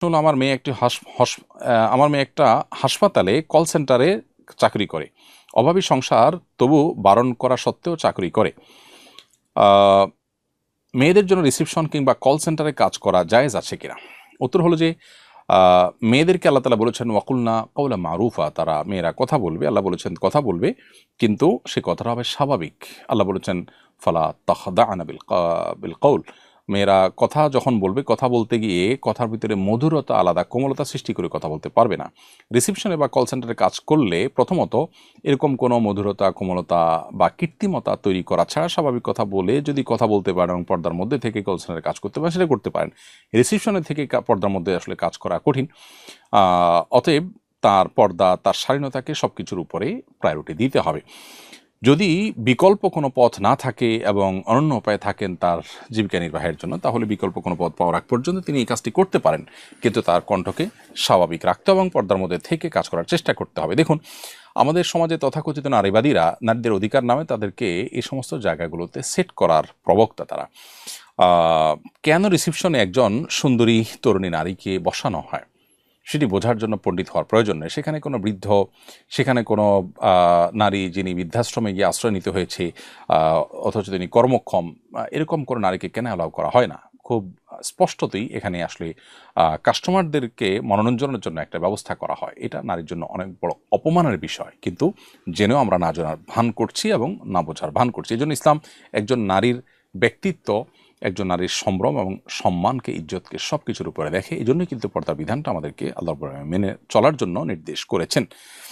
আসলে আমার মেয়ে একটা হাসপাতালে কল সেন্টারে চাকরি করে। অভাবী সংসার, তবু বারণ করা সত্ত্বেও চাকরি করে। আহ, মেয়েদের জন্য রিসিপশন কিংবা কল সেন্টারে কাজ করা জায়েজ আছে কিনা? উত্তর হলো যে মেয়েদেরকে আল্লাহ তালা বলেছেন ওয়াকুলনা কওলা মারুফা, তারা মেয়েরা কথা বলবে, আল্লাহ বলেছেন কথা বলবে, কিন্তু সে কথাটা হবে স্বাভাবিক। আল্লাহ বলেছেন ফালা তাখদাআনা বিল কওল, মেয়েরা কথা যখন বলবে, কথা বলতে গিয়ে কথার ভিতরে মধুরতা, আলাদা কোমলতা সৃষ্টি করে কথা বলতে পারবে না। রিসিপশনে বা কল সেন্টারে কাজ করলে প্রথমত এরকম কোনো মধুরতা, কোমলতা বা কৃত্রিমতা তৈরি করা ছাড়া স্বাভাবিক কথা বলে যদি কথা বলতে পারেন এবং পর্দার মধ্যে থেকে কল সেন্টারে কাজ করতে পারেন, সেটা করতে পারেন। রিসিপশনের থেকে পর্দার মধ্যে আসলে কাজ করা কঠিন। অতএব তার পর্দা, তার শালীনতাকে সব কিছুর উপরে প্রায়োরিটি দিতে হবে। যদি বিকল্প কোনো পথ না থাকে এবং অনন্য উপায়ে থাকেন তার জীবিকা নির্বাহের জন্য, তাহলে বিকল্প কোনো পথ পাওয়ার আগ পর্যন্ত তিনি এই কাজটি করতে পারেন, কিন্তু তার কণ্ঠকে স্বাভাবিক রাখতে এবং পর্দার মধ্যে থেকে কাজ করার চেষ্টা করতে হবে। দেখুন, আমাদের সমাজে তথাকথিত নারীবাদীরা নারীদের অধিকার নামে তাদেরকে এই সমস্ত জায়গাগুলোতে সেট করার প্রবক্তা তারা। কেন রিসিপশনে একজন সুন্দরী তরুণী নারীকে বসানো হয় সেটি বোঝার জন্য পণ্ডিত হওয়ার প্রয়োজন নেই। সেখানে কোনো বৃদ্ধ, সেখানে কোনো নারী যিনি বৃদ্ধাশ্রমে গিয়ে আশ্রয় নিতে হয়েছে, অথচ তিনি কর্মক্ষম, এরকম কোনো নারীকে কেন অ্যালাউ করা হয় না? খুব স্পষ্টতই এখানে আসলে কাস্টমারদেরকে মনোরঞ্জনের জন্য একটা ব্যবস্থা করা হয়। এটা নারীর জন্য অনেক বড় অপমানের বিষয়, কিন্তু জেনেও আমরা না জানার ভান করছি এবং না বোঝার ভান করছি। এই জন্য ইসলাম একজন নারীর ব্যক্তিত্ব, একজন নারীর সম্ভ্রম এবং সম্মানকে, ইজ্জতকে সব কিছুর উপরে দেখে। এই জন্যই কিন্তু পর্দা বিধানটা আমাদেরকে আল্লাহ মেনে চলার জন্য নির্দেশ করেছেন।